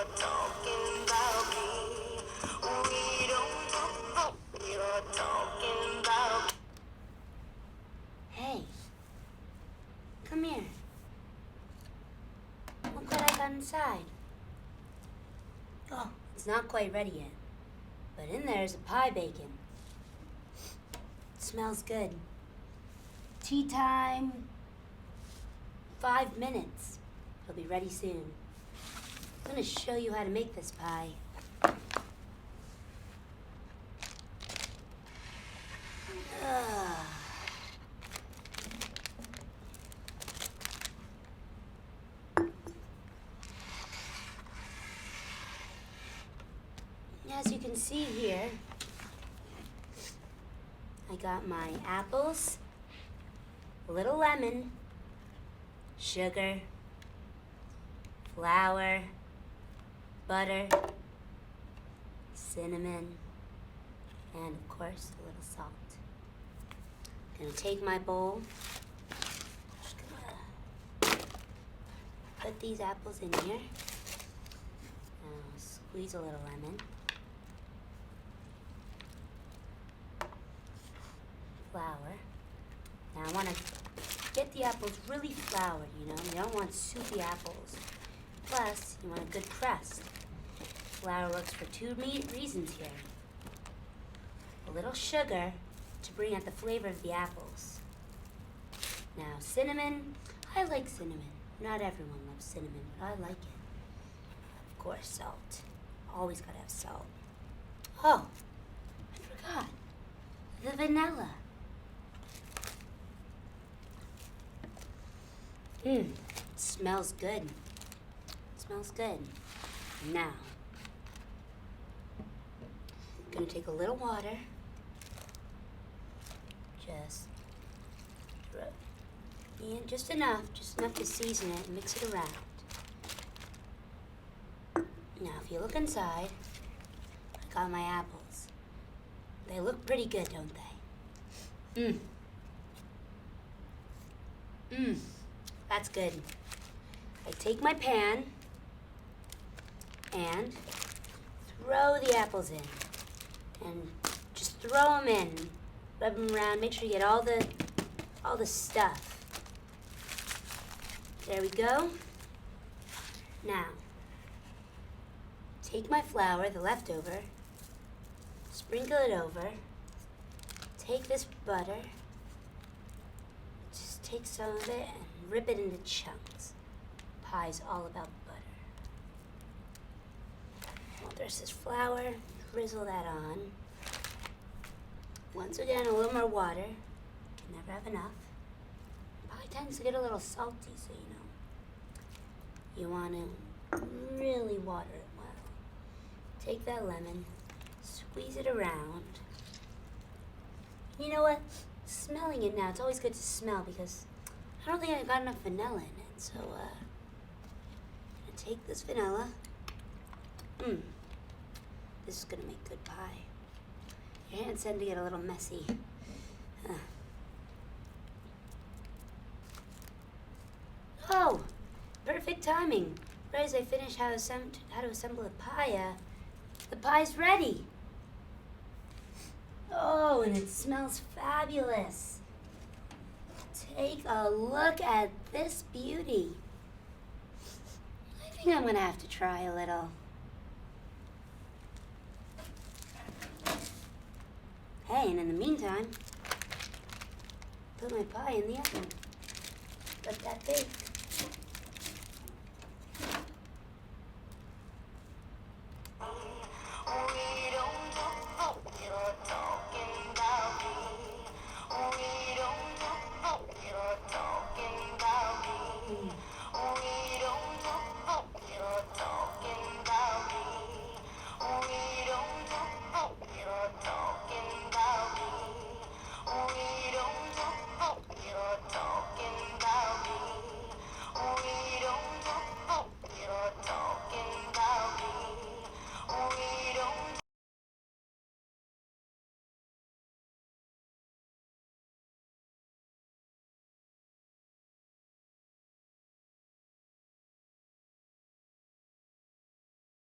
are talking about me. We don't talk, we are talking about. Hey, come here. Look what I got inside. Oh, it's not quite ready yet, but in there is a pie bacon. It smells good. Tea time. 5 minutes. It'll be ready soon. I'm going to show you how to make this pie. As you can see here, I got my apples, a little lemon, sugar, flour, butter, cinnamon, and of course a little salt. I'm gonna take my bowl, just gonna put these apples in here, and I'll squeeze a little lemon. Flour. Now I want to get the apples really floured, you know. You don't want soupy apples. Plus, you want a good crust. Flour works for two reasons here. A little sugar to bring out the flavor of the apples. Now, cinnamon. I like cinnamon. Not everyone loves cinnamon, but I like it. Of course, salt. Always gotta have salt. Oh, I forgot. The vanilla. It smells good. It smells good. Now, I'm gonna take a little water. Just just enough to season it and mix it around. Now, if you look inside, I got my apples. They look pretty good, don't they? That's good. I take my pan and throw the apples in. And just throw them in. Rub them around. Make sure you get all the stuff. There we go. Now, take my flour, the leftover, sprinkle it over. Take this butter. Just take some of it and rip it into chunks. Pie's all about butter. Well, there's this flour. Drizzle that on. Once again, a little more water. Can never have enough. Pie tends to get a little salty, so you want to really water it well. Take that lemon, squeeze it around. You know what? Smelling it now, it's always good to smell because I don't think I got enough vanilla in it. So, I'm gonna take this vanilla. This is gonna make good pie. Your hands tend to get a little messy. Oh, perfect timing. Right as I finish how to assemble a pie, the pie's ready. Oh, and it smells fabulous. Take a look at this beauty. I think I'm gonna have to try a little. Hey, and in the meantime, put my pie in the oven. Let that bake.